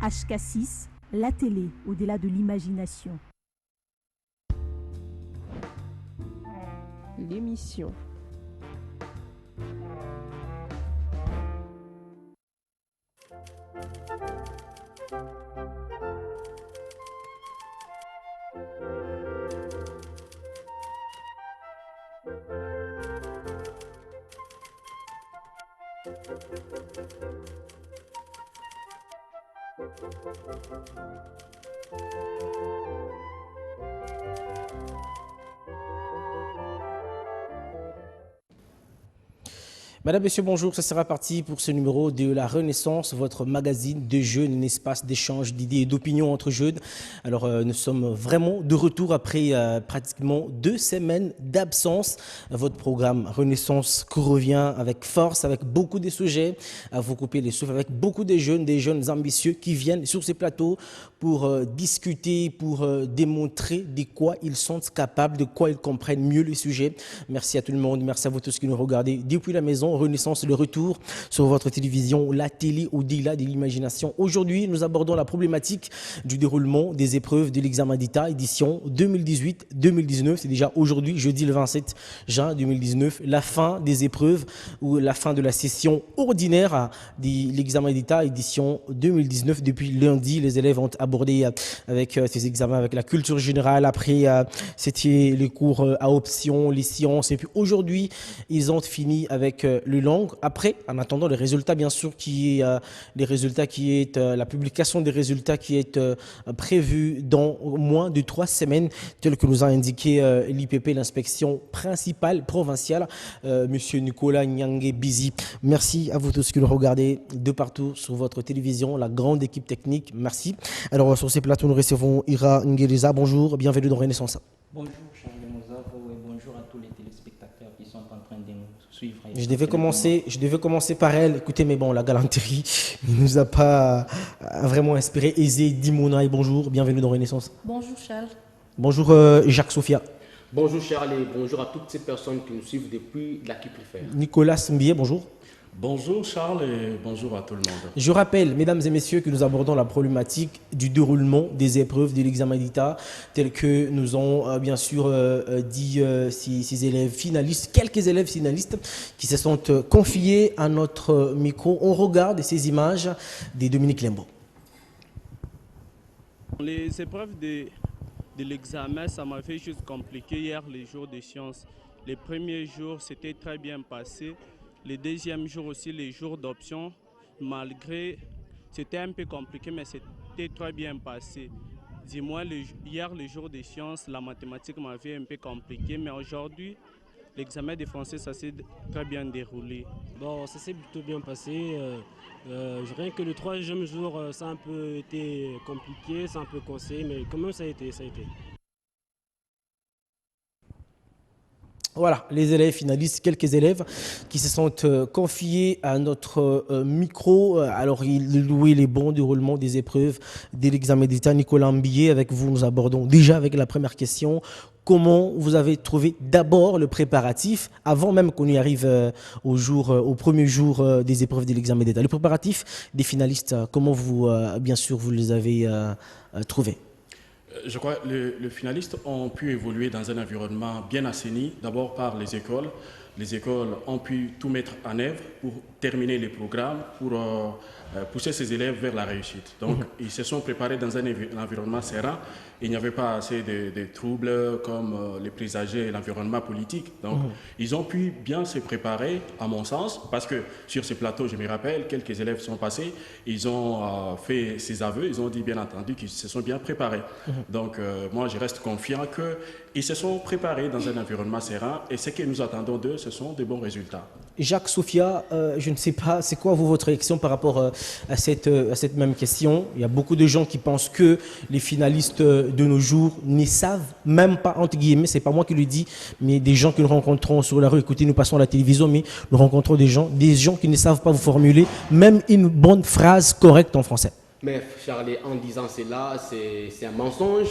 HK6, la télé au-delà de l'imagination. L'émission. Madame, Monsieur, bonjour. Ce sera parti pour ce numéro de La Renaissance, votre magazine de jeunes, un espace d'échange d'idées et d'opinions entre jeunes. Alors, nous sommes vraiment de retour après pratiquement 2 semaines d'absence. Votre programme Renaissance revient avec force, avec beaucoup de sujets à vous couper les souffles, avec beaucoup de jeunes ambitieux qui viennent sur ces plateaux pour discuter, pour démontrer de quoi ils sont capables, de quoi ils comprennent mieux le sujet. Merci à tout le monde, merci à vous tous qui nous regardez depuis la maison. Renaissance, le retour sur votre télévision, la télé au-delà de l'imagination. Aujourd'hui, nous abordons la problématique du déroulement des épreuves de l'examen d'État, édition 2018-2019. C'est déjà aujourd'hui, jeudi le 27 juin 2019, la fin des épreuves ou la fin de la session ordinaire de l'examen d'État, édition 2019. Depuis lundi, les élèves ont abordé avec ces examens, avec la culture générale. Après, c'était les cours à option, les sciences. Et puis aujourd'hui, ils ont fini avec le langue. Après, en attendant les résultats, bien sûr, la publication des résultats qui est prévue dans moins de 3 semaines, tel que nous a indiqué l'IPP, l'inspection principale provinciale, Monsieur Nicolas Nyange Bizi. Merci à vous tous qui nous regardez de partout sur votre télévision, la grande équipe technique. Merci. Alors, sur ces plateaux, nous recevons Ira Ngeriza. Bonjour, bienvenue dans Renaissance. Bonjour, Charles Mozavo, et bonjour à tous les téléspectateurs qui sont en train de nous suivre. Je devais commencer par elle. Écoutez, mais bon, la galanterie ne nous a pas vraiment inspiré. Aisé Dimonaï, bonjour, bienvenue dans Renaissance. Bonjour Charles. Bonjour Jacques Sophia. Bonjour Charles et bonjour à toutes ces personnes qui nous suivent depuis la qui préfère. Nicolas Mbié, bonjour. Bonjour Charles et bonjour à tout le monde. Je rappelle, mesdames et messieurs, que nous abordons la problématique du déroulement des épreuves de l'examen d'État, tel que nous ont bien sûr dit ces élèves finalistes, quelques élèves finalistes qui se sont confiés à notre micro. On regarde ces images de Dominique Lembo. Les épreuves de l'examen, ça m'a fait juste compliqué hier, les jours de sciences. Les premiers jours, c'était très bien passé. Les deuxièmes jours aussi, les jours d'option, malgré, c'était un peu compliqué, mais c'était très bien passé. Dis-moi, hier, le jour des sciences, la mathématique m'avait un peu compliqué, mais aujourd'hui, l'examen des français, ça s'est très bien déroulé. Bon, ça s'est plutôt bien passé. Rien que le troisième jour, ça a un peu été compliqué, ça a un peu coincé, mais quand même, ça a été. Voilà, les élèves finalistes, quelques élèves qui se sont confiés à notre micro. Alors, ils louaient les bons déroulements des épreuves de l'examen d'État. Nicolas Mbié, avec vous, nous abordons déjà avec la première question. Comment vous avez trouvé d'abord le préparatif, avant même qu'on y arrive au premier jour des épreuves de l'examen d'État? Le préparatif des finalistes, comment vous, bien sûr, vous les avez trouvés? Je crois que les finalistes ont pu évoluer dans un environnement bien assaini, d'abord par les écoles. Les écoles ont pu tout mettre en œuvre pour terminer les programmes, pour pousser ces élèves vers la réussite. Donc, ils se sont préparés dans un environnement serein. Il n'y avait pas assez de troubles comme les présagers et l'environnement politique. Donc, ils ont pu bien se préparer, à mon sens, parce que sur ce plateau, je me rappelle, quelques élèves sont passés, ils ont fait ces aveux, ils ont dit bien entendu qu'ils se sont bien préparés. Donc, moi, je reste confiant qu'ils se sont préparés dans un environnement serein et ce que nous attendons d'eux, ce sont de bons résultats. Jacques Sophia, je ne sais pas, c'est quoi votre réaction par rapport à cette même question? Il y a beaucoup de gens qui pensent que les finalistes de nos jours ne savent même pas, entre guillemets, c'est pas moi qui le dis, mais des gens que nous rencontrons sur la rue. Écoutez, nous passons à la télévision, mais nous rencontrons des gens qui ne savent pas vous formuler même une bonne phrase correcte en français. Mais Charlie, en disant cela, c'est un mensonge,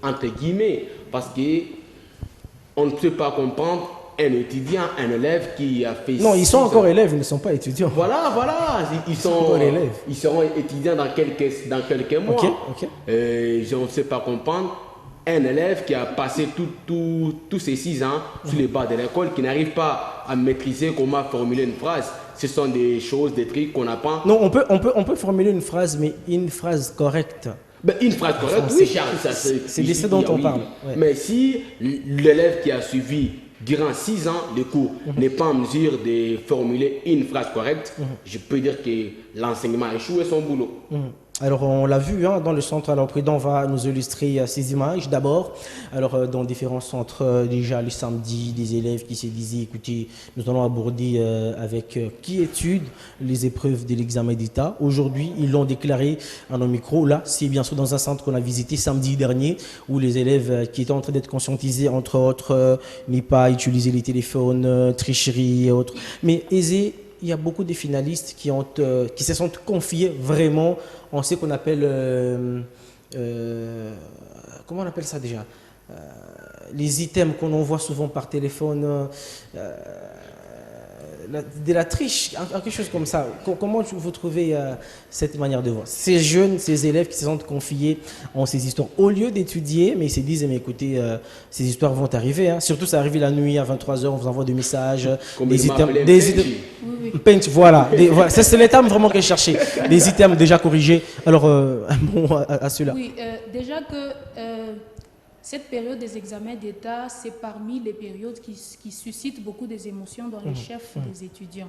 entre guillemets, parce qu'on ne peut pas comprendre un étudiant, un élève qui a fait... Non, ils sont 6 encore ans. élèves, ils ne sont pas étudiants. Voilà, ils sont encore élèves. Ils seront étudiants dans quelques mois. Ok. Je ne sais pas comprendre. Un élève qui a passé tous ces 6 ans sur les bancs de l'école, qui n'arrive pas à maîtriser comment formuler une phrase. Ce sont des choses, des trucs qu'on apprend. Non, on peut formuler une phrase, mais une phrase correcte. Ben, une phrase correcte, oui, Charles. C'est de ça dont on parle. Ouais. Mais si l'élève qui a suivi durant 6 ans le cours n'est pas en mesure de formuler une phrase correcte, je peux dire que l'enseignement a échoué son boulot. Alors, on l'a vu dans le centre. Alors, Prudent va nous illustrer ces images d'abord. Alors, dans différents centres, déjà le samedi, des élèves qui se disaient, écoutez, nous allons aborder avec quiétude les épreuves de l'examen d'État. Aujourd'hui, ils l'ont déclaré à nos micros. Là, c'est bien sûr dans un centre qu'on a visité samedi dernier, où les élèves qui étaient en train d'être conscientisés, entre autres, ne pas utiliser les téléphones, tricherie et autres. Mais aisés, il y a beaucoup de finalistes qui se sont confiés vraiment en ce qu'on appelle, comment on appelle ça déjà, les items qu'on envoie souvent par téléphone, de la triche, quelque chose comme ça. Comment vous trouvez cette manière de voir ces jeunes, ces élèves qui se sont confiés en ces histoires, au lieu d'étudier, mais ils se disent, mais écoutez, ces histoires vont arriver, hein. Surtout ça arrive la nuit à 23h, on vous envoie des messages, des items, Paint, voilà, ça c'est les termes vraiment que je cherchais, des items déjà corrigés. Alors, un mot à cela. Oui, déjà que cette période des examens d'État, c'est parmi les périodes qui suscitent beaucoup des émotions dans les chefs des étudiants.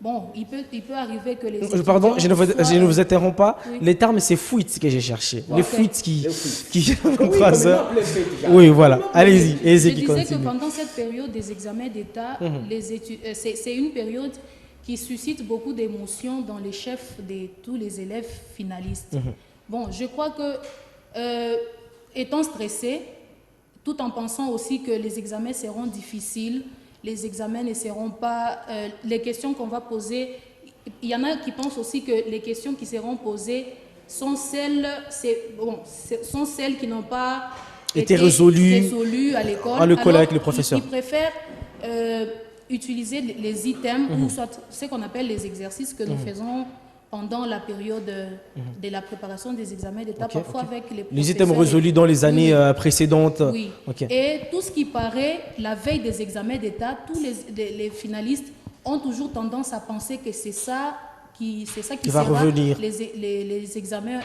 Bon, il peut arriver que les étudiants... Pardon, je ne vous interromps pas. Oui. Les termes, c'est fuites que j'ai cherché. Les fuites qui... Oui, Oui, voilà. Allez-y. Je disais que pendant cette période des examens d'État, c'est une période qui suscite beaucoup d'émotions dans les chefs de tous les élèves finalistes. Bon, je crois que... étant stressé, tout en pensant aussi que les examens seront difficiles, les examens ne seront pas... les questions qu'on va poser, il y en a qui pensent aussi que les questions qui seront posées sont celles qui n'ont pas été résolues à l'école. Avec le professeur. Ils préfèrent utiliser les items ou soit ce qu'on appelle les exercices que nous faisons pendant la période de la préparation des examens d'État, parfois avec les professeurs. Les items résolus dans les années précédentes. Oui. Et tout ce qui paraît, la veille des examens d'État, tous les finalistes ont toujours tendance à penser que c'est ça qui va sera revenir. Les examens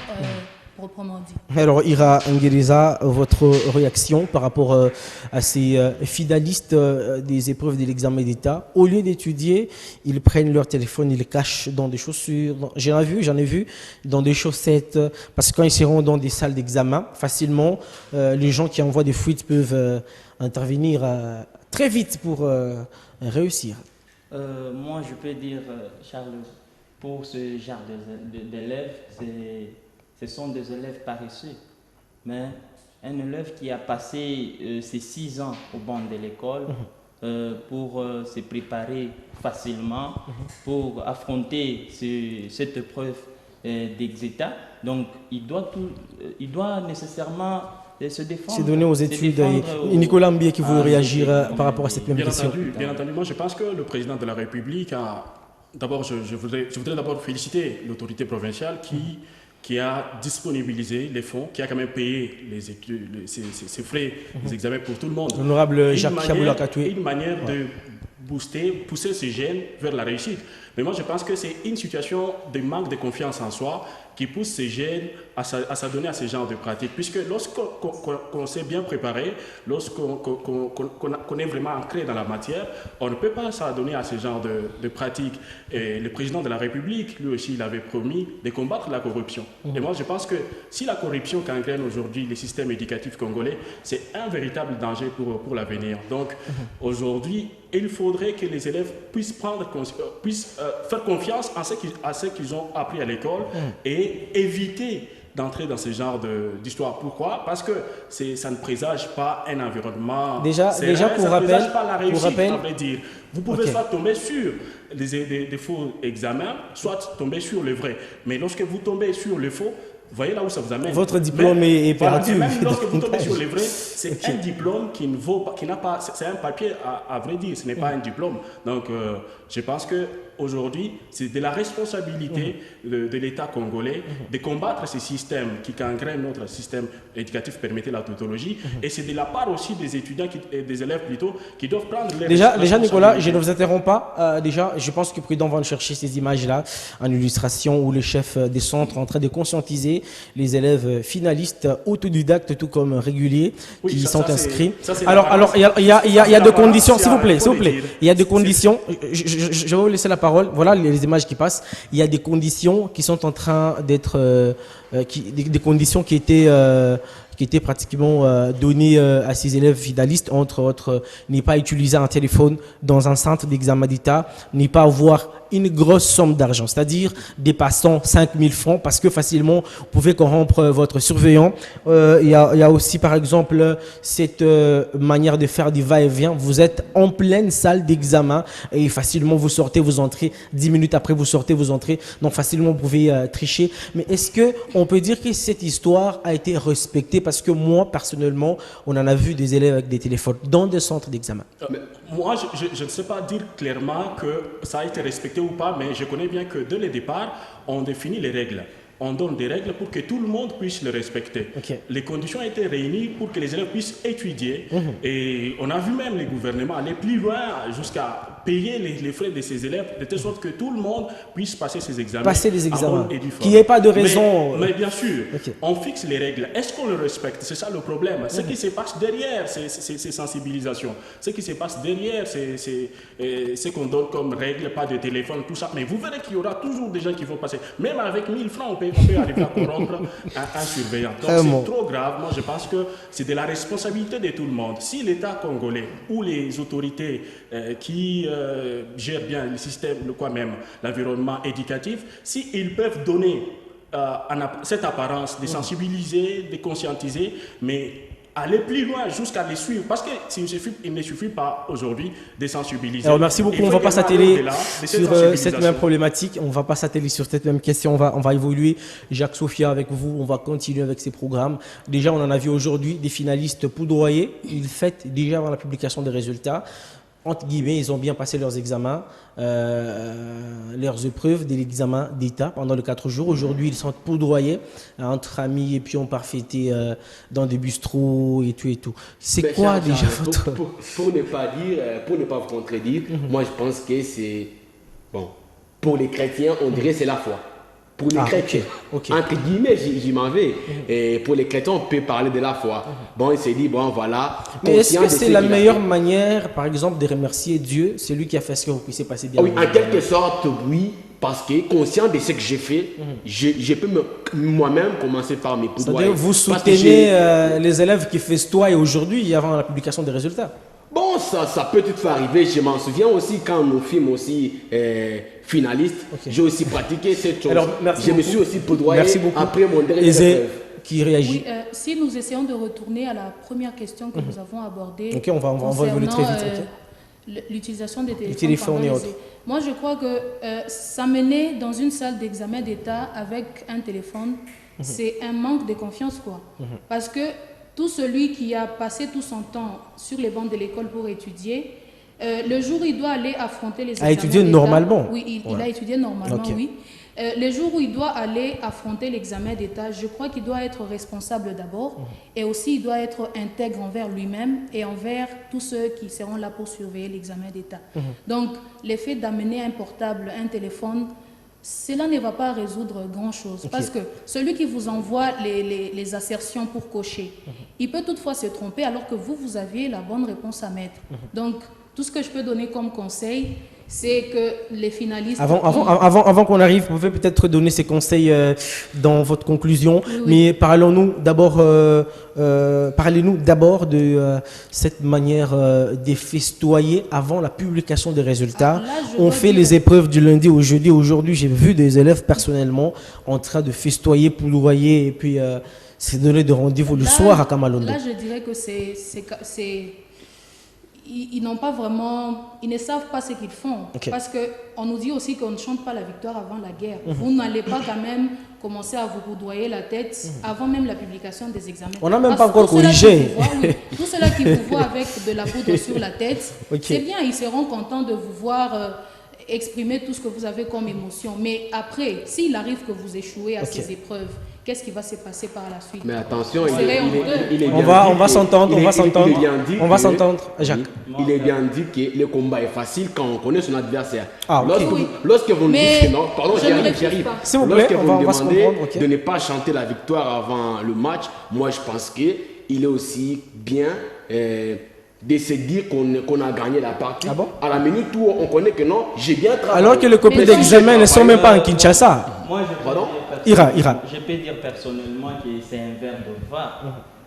proprement dit. Alors, Ira Ngueriza, votre réaction par rapport à ces finalistes des épreuves de l'examen d'État, au lieu d'étudier, ils prennent leur téléphone, ils le cachent dans des chaussures. J'en ai vu dans des chaussettes, parce que quand ils seront dans des salles d'examen, facilement, les gens qui envoient des fuites peuvent intervenir très vite pour réussir. Moi, je peux dire, Charles, pour ce genre d'élèves, ce sont des élèves paresseux. Mais un élève qui a passé ses 6 ans au banc de l'école pour se préparer facilement, pour affronter cette épreuve d'État, donc il doit nécessairement se défendre. C'est donné aux études. Nicolas Mbié qui veut réagir par rapport à cette même question. Bien entendu, moi je pense que le président de la République a... D'abord, je voudrais d'abord féliciter l'autorité provinciale qui a disponibilisé les fonds, qui a quand même payé ces frais des examens pour tout le monde. L'honorable Jacques Kaboula-Katoué. Une manière de pousser ces jeunes vers la réussite. Mais moi, je pense que c'est une situation de manque de confiance en soi qui pousse ces jeunes à s'adonner à ce genre de pratiques. Puisque lorsqu'on s'est bien préparé, lorsqu'on est vraiment ancré dans la matière, on ne peut pas s'adonner à ce genre de pratiques. Et le président de la République, lui aussi, il avait promis de combattre la corruption. Et moi, je pense que si la corruption gangrène aujourd'hui le système éducatif congolais, c'est un véritable danger pour l'avenir. Donc, aujourd'hui, il faudrait que les élèves puissent faire confiance à ce qu'ils ont appris à l'école et éviter d'entrer dans ce genre d'histoire. Pourquoi? Parce que ça ne présage pas un environnement déjà pour rappel, ça ne présage pas la réussite, à vrai dire. Vous pouvez soit tomber sur des faux examens, soit tomber sur le vrai. Mais lorsque vous tombez sur le faux, Vous voyez là où ça vous amène. Votre diplôme est perdu. Même lorsque vous tombez sur les vrais, c'est un diplôme qui ne vaut pas, qui n'a pas, c'est un papier à vrai dire, ce n'est pas un diplôme. Donc je pense que aujourd'hui, c'est de la responsabilité de l'État congolais de combattre ces systèmes qui gangrènent notre système éducatif, permettez la tautologie, et c'est de la part aussi des étudiants, des élèves plutôt, qui doivent prendre les Déjà Nicolas, je ne vous interromps pas. Déjà, je pense que Prudent va nous chercher ces images-là en illustration où les chefs des centres sont en train de conscientiser les élèves finalistes autodidactes tout comme réguliers qui sont inscrits. Alors, il y a des conditions, s'il vous plaît. Il y a des conditions. Je vais vous laisser la parole. Voilà les images qui passent. Il y a des conditions qui sont en train d'être, des conditions qui étaient pratiquement données à ces élèves finalistes, entre autres, ne pas utiliser un téléphone dans un centre d'examen d'État, ne pas avoir une grosse somme d'argent, c'est-à-dire dépassant 5 000 francs, parce que facilement, vous pouvez corrompre votre surveillant. Il y a aussi, par exemple, cette manière de faire du va-et-vient. Vous êtes en pleine salle d'examen et facilement, vous sortez, vous entrez. 10 minutes après, vous sortez, vous entrez. Donc, facilement, vous pouvez tricher. Mais est-ce qu'on peut dire que cette histoire a été respectée? Parce que moi, personnellement, on en a vu des élèves avec des téléphones dans des centres d'examen. Moi, je ne sais pas dire clairement que ça a été respecté ou pas, mais je connais bien que dès le départ, on définit les règles. On donne des règles pour que tout le monde puisse les respecter. Okay. Les conditions ont été réunies pour que les élèves puissent étudier. Et on a vu même les gouvernements aller plus loin jusqu'à payer les frais de ces élèves de telle sorte que tout le monde puisse passer ses examens. Passer les examens. Qu'il n'y ait pas de raison. Mais bien sûr, on fixe les règles. Est-ce qu'on le respecte? C'est ça le problème. Ce qui se passe derrière ces sensibilisations, ce qui se passe derrière, ce qu'on donne comme règles, pas de téléphone, tout ça. Mais vous verrez qu'il y aura toujours des gens qui vont passer. Même avec 1000 francs, on peut arriver à corrompre un surveillant. Donc c'est trop grave. Moi, je pense que c'est de la responsabilité de tout le monde. Si l'État congolais ou les autorités qui gèrent bien le système, l'environnement éducatif, s'ils peuvent donner cette apparence de sensibiliser, de conscientiser, mais aller plus loin jusqu'à les suivre, parce qu'il ne suffit pas aujourd'hui de sensibiliser. Alors merci beaucoup, on va pas s'atteler sur cette même problématique, on va pas s'atteler sur cette même question, on va évoluer. Jacques Sophia avec vous, on va continuer avec ces programmes. Déjà on en a vu aujourd'hui des finalistes poudroyés, ils fêtent déjà avant la publication des résultats. Entre guillemets, ils ont bien passé leurs examens, leurs épreuves de l'examen d'État pendant les 4 jours. Aujourd'hui, ils sont poudroyés entre amis et puis on part fêter dans des bistrots et tout et tout. C'est quoi déjà votre... Pour ne pas dire, pour ne pas vous contredire, moi je pense que c'est... Bon, pour les chrétiens, on dirait c'est la foi. Pour les chrétiens, entre guillemets, j'y m'en vais. Et pour les chrétiens, on peut parler de la foi. Bon, il s'est dit, bon, voilà. Mais est-ce que c'est la meilleure manière, par exemple, de remercier Dieu, c'est lui qui a fait ce que vous puissiez passer bien? Oui, en quelque sorte, oui. Parce que conscient de ce que j'ai fait, je peux moi-même commencer par mes pouvoirs. C'est-à-dire vous soutenez les élèves qui festoient aujourd'hui avant la publication des résultats? Bon, ça peut tout arriver. Je m'en souviens aussi quand nos films aussi finalistes, j'ai aussi pratiqué cette chose. Alors, je me suis aussi poudroyé après mon dernier épreuve. Qui réagit. Oui, si nous essayons de retourner à la première question que nous avons abordée, on va évoluer très vite. L'utilisation des téléphones et autres. Moi, je crois que s'amener dans une salle d'examen d'État avec un téléphone, c'est un manque de confiance, quoi. Parce que tout celui qui a passé tout son temps sur les bancs de l'école pour étudier, le jour où il doit aller affronter les examens d'État... étudié normalement. Oui, il a étudié normalement, oui. Le jour où il doit aller affronter l'examen d'État, je crois qu'il doit être responsable d'abord et aussi il doit être intègre envers lui-même et envers tous ceux qui seront là pour surveiller l'examen d'État. Donc, l'effet d'amener un portable, un téléphone, cela ne va pas résoudre grand-chose. Parce que celui qui vous envoie les assertions pour cocher, il peut toutefois se tromper alors que vous aviez la bonne réponse à mettre. Donc, tout ce que je peux donner comme conseil, c'est que les finalistes... Avant qu'on arrive, vous pouvez peut-être donner ces conseils dans votre conclusion, mais parlez-nous d'abord de cette manière de festoyer avant la publication des résultats. On fait les épreuves du lundi au jeudi. Aujourd'hui, j'ai vu des élèves personnellement en train de festoyer, poudroyer et puis se donner de rendez-vous le soir à Kamalondo. Là, je dirais que ils n'ont pas vraiment, ils ne savent pas ce qu'ils font. Ok. Parce qu'on nous dit aussi qu'on ne chante pas la victoire avant la guerre. Vous n'allez pas quand même commencer à vous coudoyer la tête avant même la publication des examens. On n'a même Parce pas encore que tous ceux-là corrigé. qui vous voient, oui, tous ceux-là qui vous voient avec de la poudre sur la tête, Ok. c'est bien, ils seront contents de vous voir exprimer tout ce que vous avez comme émotion. Mais après, s'il arrive que vous échouez à Ok. ces épreuves, qu'est-ce qui va se passer par la suite? Mais attention, Vous serez honteux. On va s'entendre, on va s'entendre. Il est bien dit On va que- s'entendre, Jacques. Il est bien dit que le combat est facile quand on connaît son adversaire. Ah, ok. Oui. Lorsque vous nous Mais dites que non, pardon, je ne refuse j'y arrive. pas. S'il vous plaît, Lorsque on vous va me se demandez comprendre, ok. de ne pas chanter la victoire avant le match, moi je pense qu'il est aussi bien de se dire qu'on a gagné la partie. Ah bon? À la minute où on connaît que non, j'ai bien travaillé. Alors que les copies Mais d'examen ne sont même pas en Kinshasa. Moi, je peux, Pardon? je peux dire personnellement que c'est un verre de vin.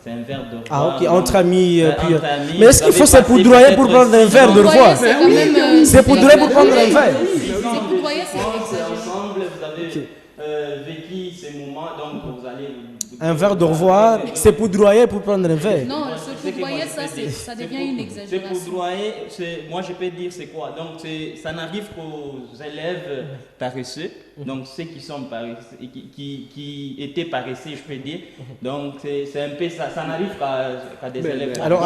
C'est un verre de vin. Ah ok, donc, entre amis. Puis, entre amis, mais est-ce vous qu'il faut avez se poudroyer pour passé prendre un peut-être verre de Vous voyez, roi? c'est quand même, C'est poudroyer pour prendre un verre. C'est poudroyer, c'est exagéré. ensemble, vous avez vécu ces moments, donc vous allez... Un verre de revoir, c'est poudroyer pour prendre un verre. Non, Moi, ce c'est ce que moi, poudroyer, je ça, peux dire. ça C'est devient une C'est exagération. poudroyer, moi je peux dire c'est quoi. Donc ça n'arrive qu'aux élèves paresseux, donc ceux qui sont paresseux, qui étaient paresseux, je peux dire. Donc c'est un peu ça, ça n'arrive qu'à des élèves. Alors,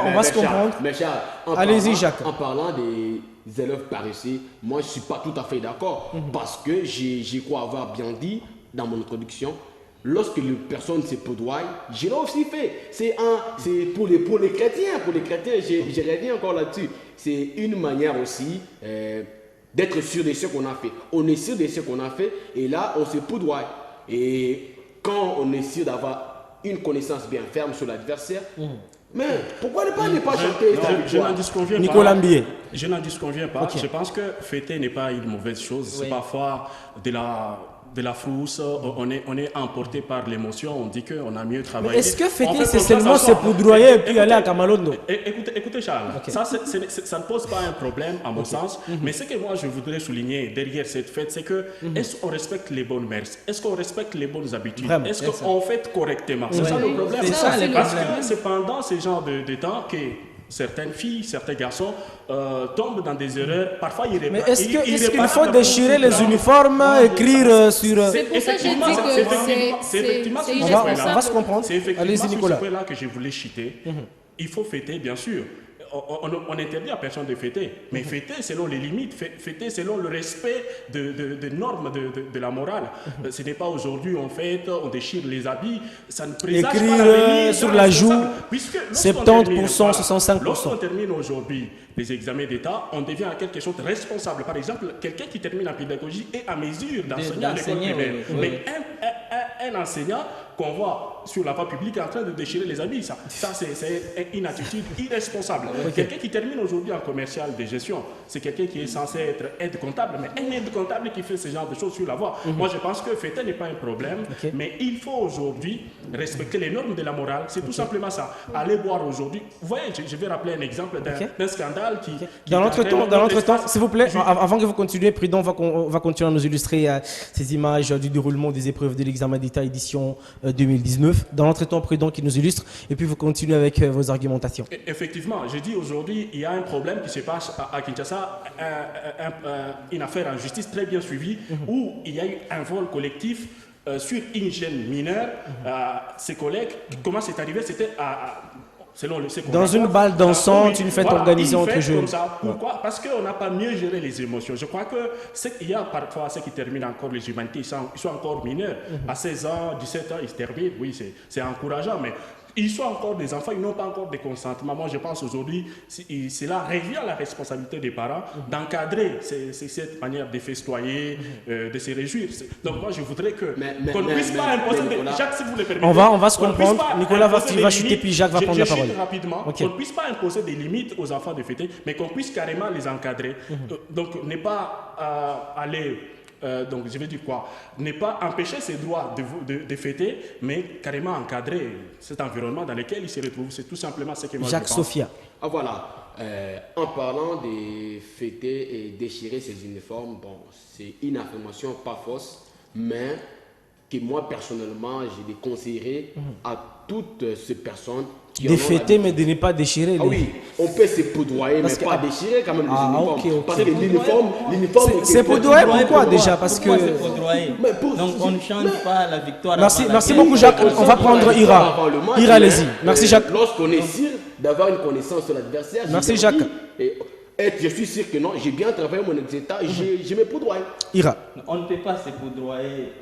on va se comprendre. Mais Charles, Allez-y, Jacques. En parlant des élèves paresseux, moi je ne suis pas tout à fait d'accord. Parce que j'y crois avoir bien dit dans mon introduction. Lorsque les personnes se poudroient, je l'ai aussi fait. C'est pour les chrétiens. Pour les chrétiens, je reviens encore là-dessus. C'est une manière aussi d'être sûr de ce qu'on a fait. On est sûr de ce qu'on a fait et là, on se poudroie. Et quand on est sûr d'avoir une connaissance bien ferme sur l'adversaire, mais pourquoi ne pas chanter sa Je victoire? n'en disconviens pas. Nicolas Mbié. Je n'en disconviens pas. Ok. Je pense que fêter n'est pas une mauvaise chose. C'est parfois de la frousse. On est emporté par l'émotion. On dit qu'on a mieux travaillé. Mais est-ce que On fêter, fait c'est confiance seulement à se soi. poudroyer et puis aller à Kamalondo? Écoutez Charles, ça, ça ne pose pas un problème à mon sens, mais ce que moi je voudrais souligner derrière cette fête, c'est que est-ce qu'on respecte les bonnes mœurs, est-ce qu'on respecte les bonnes habitudes, Vraiment, est-ce qu'on fête correctement? C'est ça le problème. C'est ça, le Parce problème. que c'est pendant ce genre de temps que certaines filles, certains garçons tombent dans des erreurs. Parfois, Mais est-ce qu'il faut déchirer les uniformes, écrire sur... C'est pour ça que j'ai dit que c'est On va se comprendre. C'est effectivement Allez-y, sur Nicolas. ce point-là que je voulais citer. Il faut fêter, bien sûr. On interdit à personne de fêter, mais fêter selon les limites, fêter selon le respect des normes de la morale. Ce n'est pas aujourd'hui on fête, on déchire les habits, ça ne présage Écrire, pas l'avenir sur d'un la responsable. joue, Puisque 70%, 65%. Lorsqu'on termine aujourd'hui les examens d'État, on devient en quelque sorte responsable. Par exemple, quelqu'un qui termine en pédagogie est à mesure d'enseigner à l'école d'enseigner, primaire. oui. Mais un enseignant qu'on voit sur la voie publique en train de déchirer les habits, ça c'est une attitude irresponsable. Quelqu'un qui termine aujourd'hui en commercial de gestion, c'est quelqu'un qui est censé être aide comptable, mais un aide comptable qui fait ce genre de choses sur la voie. Moi, je pense que fêter n'est pas un problème, mais il faut aujourd'hui respecter les normes de la morale. C'est tout simplement ça. Allez voir aujourd'hui. Vous voyez, je vais rappeler un exemple d'un scandale qui Dans notre temps, s'il vous plaît, Je- avant que vous continuiez, Prudent va continuer à nous illustrer ces images du déroulement des épreuves de l'examen d'État édition 2019. Dans notre temps, Prudent qui nous illustre, et puis vous continuez avec vos argumentations. Effectivement, je dis aujourd'hui, il y a un problème qui se passe à Kinshasa, une affaire en justice très bien suivie, où il y a eu un vol collectif sur une jeune mineure. Ses collègues, comment c'est arrivé? C'était selon le Dans une balle dansante, une fête organisée entre jeunes. comme ça. Pourquoi? Parce qu'on n'a pas mieux géré les émotions. Je crois qu'il y a parfois ceux qui terminent encore les humanités, ils sont encore mineurs. À 16 ans, 17 ans, ils se terminent. Oui, c'est encourageant, mais ils sont encore des enfants, ils n'ont pas encore de consentement. Moi, je pense aujourd'hui, cela revient à la responsabilité des parents d'encadrer cette manière de festoyer, de se réjouir. Donc, moi, je voudrais qu'on ne puisse pas imposer... Jacques, si vous le permettez... On va se qu'on ne puisse comprendre. pas Nicolas imposer va des chuter, limites. puis Jacques va prendre la parole. Je chute rapidement. Ok. On ne puisse pas imposer des limites aux enfants de fêter, mais qu'on puisse carrément les encadrer. Donc, ne pas aller... donc, je vais dire quoi? Ne pas empêcher ses droits de fêter, mais carrément encadrer cet environnement dans lequel il se retrouve. C'est tout simplement ce que moi Jacques je pense. Sophia. Ah voilà, en parlant de fêter et déchirer ses uniformes, bon, c'est une affirmation pas fausse, mais que moi, personnellement, je les conseillerais à toutes ces personnes qui Défêter, mais de ne pas déchirer. Ah oui, on peut se poudroyer, mais pas déchirer quand même les uniformes. Ok. Parce que l'uniforme... C'est poudroyer, pourquoi déjà? Parce que... c'est poudroyer. Donc on ne change pas la victoire. Merci beaucoup Jacques. On va prendre Ira. Ira, allez-y. Merci Jacques. Lorsqu'on est sûr d'avoir une connaissance sur l'adversaire, merci Jacques. Je suis sûr que non, j'ai bien travaillé mon exéta, je me poudroie. Ira. On ne peut pas se poudroyer.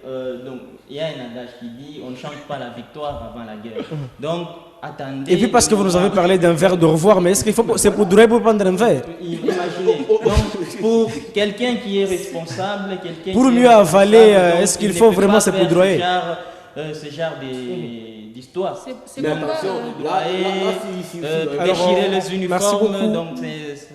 Donc il y a un adage qui dit on ne change pas la victoire avant la guerre. Donc attendez. Et puis parce que vous nous avez parlé d'un verre de revoir, mais est-ce qu'il faut se poudroyer pour prendre un verre? Imaginez. Donc pour quelqu'un qui est responsable, quelqu'un pour mieux avaler, est-ce qu'il faut vraiment se poudroyer? Ce genre d'histoire. C'est comme déchirer les uniformes, donc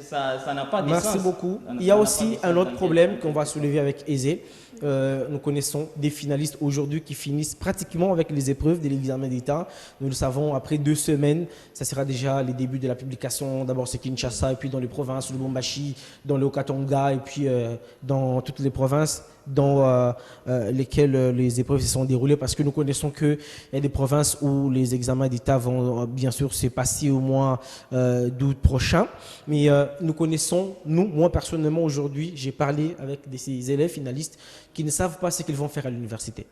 ça n'a pas de sens. Merci beaucoup. Il y a aussi un autre problème qu'on va soulever avec Aizé. Nous connaissons des finalistes aujourd'hui qui finissent pratiquement avec les épreuves de l'examen d'État. Nous le savons, après 2 semaines, ça sera déjà les débuts de la publication. D'abord c'est Kinshasa, et puis dans les provinces, le Lubumbashi, dans le Haut-Katanga, et puis dans toutes les provinces dans lesquelles les épreuves se sont déroulées, parce que nous connaissons qu'il y a des provinces où les examens d'État vont bien sûr se passer au mois d'août prochain. Mais nous connaissons, moi personnellement aujourd'hui, j'ai parlé avec ces élèves finalistes qui ne savent pas ce qu'ils vont faire à l'université.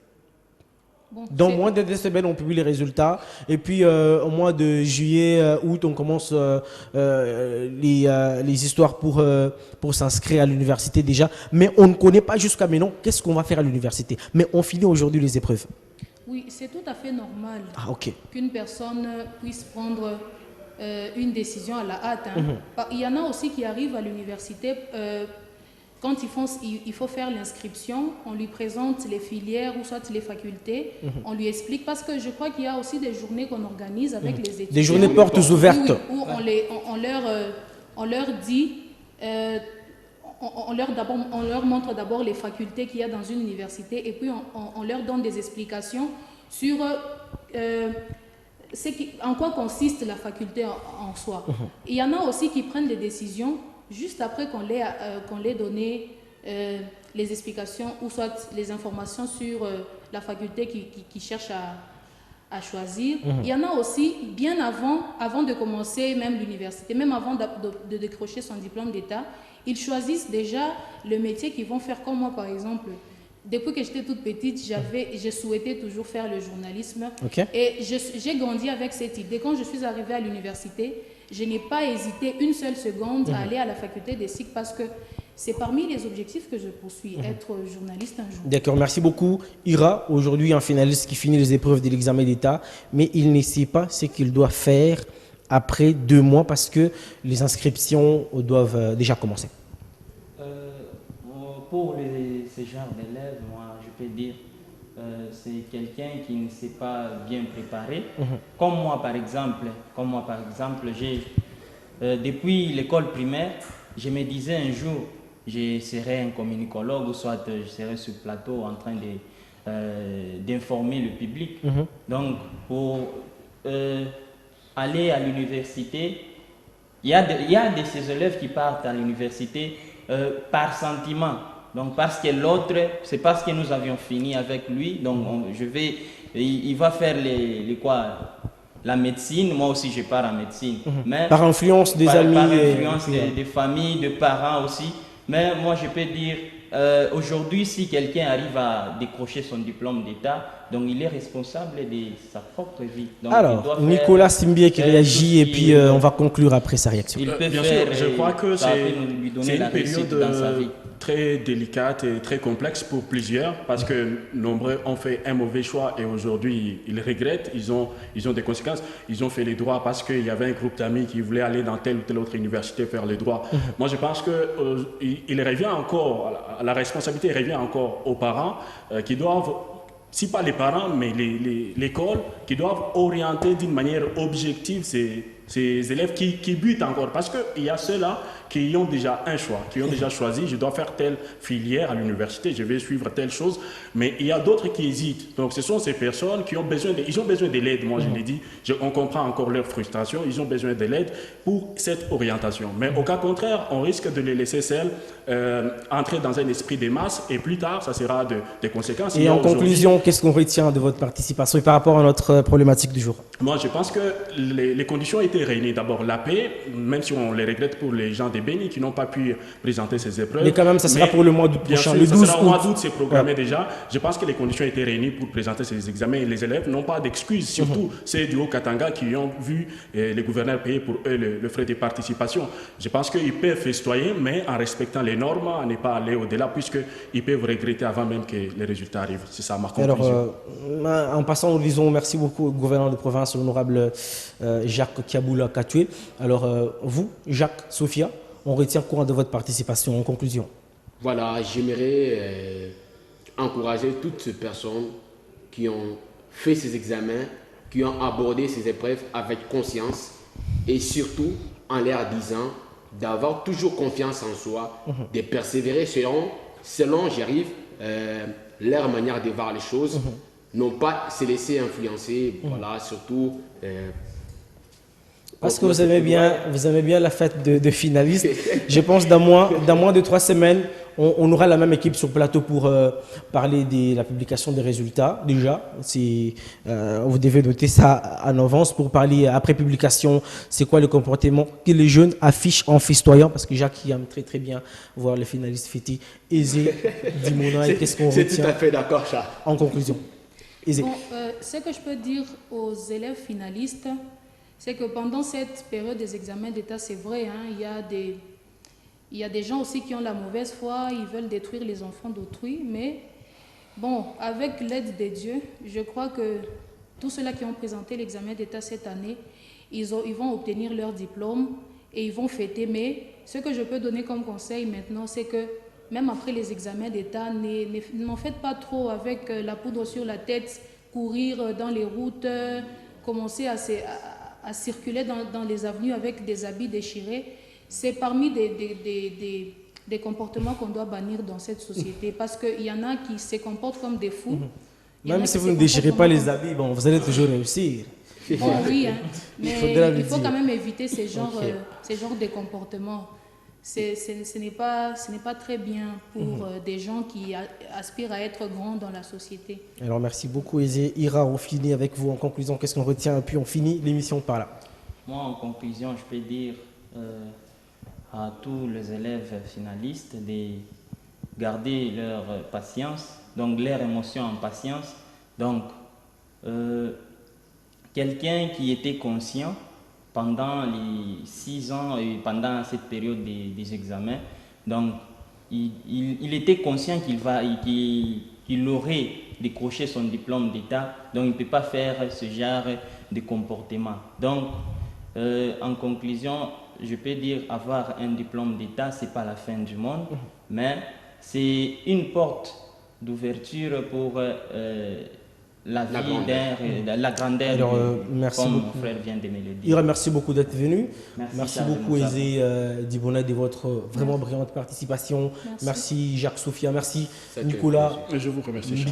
Bon, dans moins de 2 semaines, on publie les résultats. Et puis, au mois de juillet, août, on commence les histoires pour s'inscrire à l'université déjà. Mais on ne connaît pas jusqu'à maintenant qu'est-ce qu'on va faire à l'université. Mais on finit aujourd'hui les épreuves. Oui, c'est tout à fait normal qu'une personne puisse prendre une décision à la hâte. Il y en a aussi qui arrivent à l'université... Quand il faut faire l'inscription, on lui présente les filières ou soit les facultés, on lui explique, parce que je crois qu'il y a aussi des journées qu'on organise avec les étudiants. Des journées portes ouvertes. Oui, où on leur dit, on leur montre d'abord les facultés qu'il y a dans une université, et puis on leur donne des explications sur en quoi consiste la faculté en soi. Il y en a aussi qui prennent des décisions juste après qu'on l'ait donné les explications ou soit les informations sur la faculté qui cherche à choisir. Il y en a aussi, bien avant de commencer même l'université, même avant de décrocher son diplôme d'État, ils choisissent déjà le métier qu'ils vont faire, comme moi par exemple. Depuis que j'étais toute petite, je souhaitais toujours faire le journalisme. Et j'ai grandi avec cette idée. Quand je suis arrivée à l'université, je n'ai pas hésité une seule seconde à aller à la faculté des SIC parce que c'est parmi les objectifs que je poursuis, être journaliste un jour. D'accord, merci beaucoup. Ira, aujourd'hui un finaliste qui finit les épreuves de l'examen d'État, mais il ne sait pas ce qu'il doit faire après 2 mois parce que les inscriptions doivent déjà commencer. Pour ce genre d'élèves, moi je peux dire c'est quelqu'un qui ne s'est pas bien préparé. Comme moi par exemple, j'ai depuis l'école primaire, je me disais un jour, je serai un communicologue ou soit je serai sur le plateau en train d'informer le public. Donc pour aller à l'université, il y a de ces élèves qui partent à l'université par sentiment. Donc parce que l'autre, c'est parce que nous avions fini avec lui, donc il va faire la médecine, moi aussi je pars en médecine. Mais par influence des amis. Par influence des familles, des parents aussi. Mais moi je peux dire, aujourd'hui si quelqu'un arrive à décrocher son diplôme d'État, donc il est responsable de sa propre vie. Donc, alors, Nicolas Simbier qui réagit et puis on va conclure après sa réaction. Bien sûr, je crois que c'est une période très délicate et très complexe pour plusieurs parce que nombreux ont fait un mauvais choix et aujourd'hui ils regrettent, ils ont des conséquences. Ils ont fait les droits parce qu'il y avait un groupe d'amis qui voulaient aller dans telle ou telle autre université faire les droits. Moi je pense qu'il revient encore, la responsabilité revient encore aux parents qui doivent, si pas les parents, mais l'école, qui doivent orienter d'une manière objective ces élèves qui butent encore. Parce qu'il y a ceux-là qui ont déjà un choix, qui ont déjà choisi, je dois faire telle filière à l'université, je vais suivre telle chose, mais il y a d'autres qui hésitent. Donc ce sont ces personnes qui ont besoin de l'aide, moi je l'ai dit, on comprend encore leur frustration, ils ont besoin de l'aide pour cette orientation. Mais au cas contraire, on risque de les laisser seuls, entrer dans un esprit des masses, et plus tard, ça sera des conséquences. Et en conclusion, qu'est-ce qu'on retient de votre participation et par rapport à notre problématique du jour? Moi, je pense que les conditions étaient réunies. D'abord, la paix, même si on les regrette pour les gens des Béni qui n'ont pas pu présenter ces épreuves. Mais quand même, ça sera pour le mois d'août prochain, le 12 août. Ça sera au mois d'août, c'est programmé déjà. Je pense que les conditions étaient réunies pour présenter ces examens et les élèves n'ont pas d'excuses, surtout ceux du Haut-Katanga qui ont vu les gouverneurs payer pour eux le frais de participation. Je pense qu'ils peuvent festoyer, mais en respectant les normes, à ne pas aller au-delà, puisqu'ils peuvent regretter avant même que les résultats arrivent. C'est ça ma conclusion. Alors, en passant, nous disons merci beaucoup au gouverneur de province, l'honorable Jacques Kiaboula Katoué. Alors, vous, Jacques, Sophia, on retient courant de votre participation en conclusion. Voilà, j'aimerais encourager toutes ces personnes qui ont fait ces examens, qui ont abordé ces épreuves avec conscience et surtout en leur disant d'avoir toujours confiance en soi, de persévérer selon j'y arrive, leur manière de voir les choses, non pas se laisser influencer, voilà, surtout... Parce que vous aimez bien la fête de finalistes. Je pense dans moins de 3 semaines, on aura la même équipe sur plateau pour parler de la publication des résultats. Déjà, vous devez noter ça en avance pour parler après publication. C'est quoi le comportement que les jeunes affichent en festoyant? Parce que Jacques aime très très bien voir les finalistes fêter. Aisé, Dimona, qu'est-ce qu'on retient? C'est tout à fait d'accord, Charles. En conclusion. Aisé. Bon, ce que je peux dire aux élèves finalistes, c'est que pendant cette période des examens d'État, c'est vrai, hein, il y a des gens aussi qui ont la mauvaise foi, ils veulent détruire les enfants d'autrui, mais bon, avec l'aide de Dieu, je crois que tous ceux-là qui ont présenté l'examen d'État cette année, ils vont obtenir leur diplôme et ils vont fêter. Mais ce que je peux donner comme conseil maintenant, c'est que même après les examens d'État, n'en faites pas trop avec la poudre sur la tête, courir dans les routes, commencer à circuler dans les avenues avec des habits déchirés. C'est parmi des comportements qu'on doit bannir dans cette société, parce qu'il y en a qui se comportent comme des fous. Même si vous ne déchirez pas les habits, bon, vous allez toujours réussir. Bon, oui, hein, mais il faut quand même éviter ces genres de comportements. Ce n'est pas très bien pour des gens qui aspirent à être grands dans la société. Alors merci beaucoup Aisé. Ira, on finit avec vous en conclusion. Qu'est-ce qu'on retient? Et puis on finit l'émission par là. Moi en conclusion, je peux dire à tous les élèves finalistes de garder leur patience, donc leur émotion en patience. Donc quelqu'un qui était conscient pendant les 6 ans et pendant cette période des examens. Donc, il était conscient qu'il aurait décroché son diplôme d'État, donc il ne peut pas faire ce genre de comportement. Donc, en conclusion, je peux dire avoir un diplôme d'État, ce n'est pas la fin du monde, mais c'est une porte d'ouverture pour la grandeur, comme mon frère vient de me le dire. Ira, merci beaucoup d'être venu. Merci beaucoup Aisé Dibona de votre vraiment brillante participation. Merci Jacques Sophia, merci Nicolas. Je vous remercie.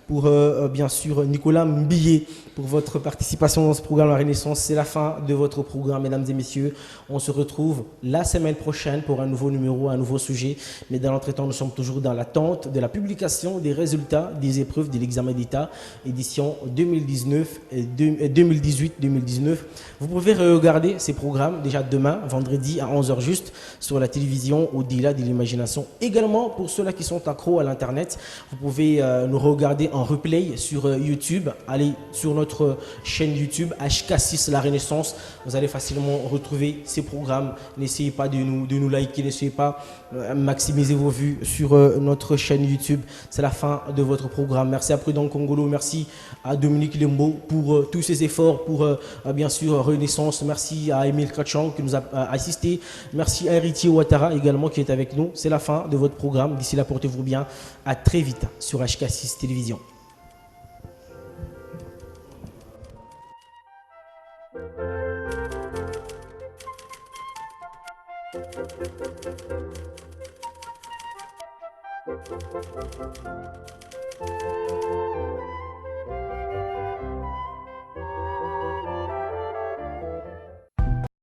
Pour bien sûr Nicolas Mbillet pour votre participation dans ce programme La Renaissance. C'est la fin de votre programme, mesdames et messieurs. On se retrouve la semaine prochaine pour un nouveau numéro, un nouveau sujet. Mais dans l'entretemps, nous sommes toujours dans l'attente de la publication des résultats des épreuves de l'examen d'État, édition 2018-2019. Vous pouvez regarder ces programmes déjà demain, vendredi à 11h juste, sur la télévision Au-delà de l'imagination. Également, pour ceux-là qui sont accros à l'Internet, vous pouvez nous regarder en replay sur YouTube. Allez sur notre chaîne YouTube HK6 La Renaissance. Vous allez facilement retrouver ces programmes. N'essayez pas de nous liker, n'essayez pas de maximiser vos vues sur notre chaîne YouTube. C'est la fin de votre programme. Merci à Prudent Congolo, merci à Dominique Lembo pour tous ses efforts pour bien sûr Renaissance. Merci à Emile Kachang qui nous a assisté. Merci à Héritier Ouattara également qui est avec nous. C'est la fin de votre programme. D'ici là, portez-vous bien. À très vite sur HK6 Télévision.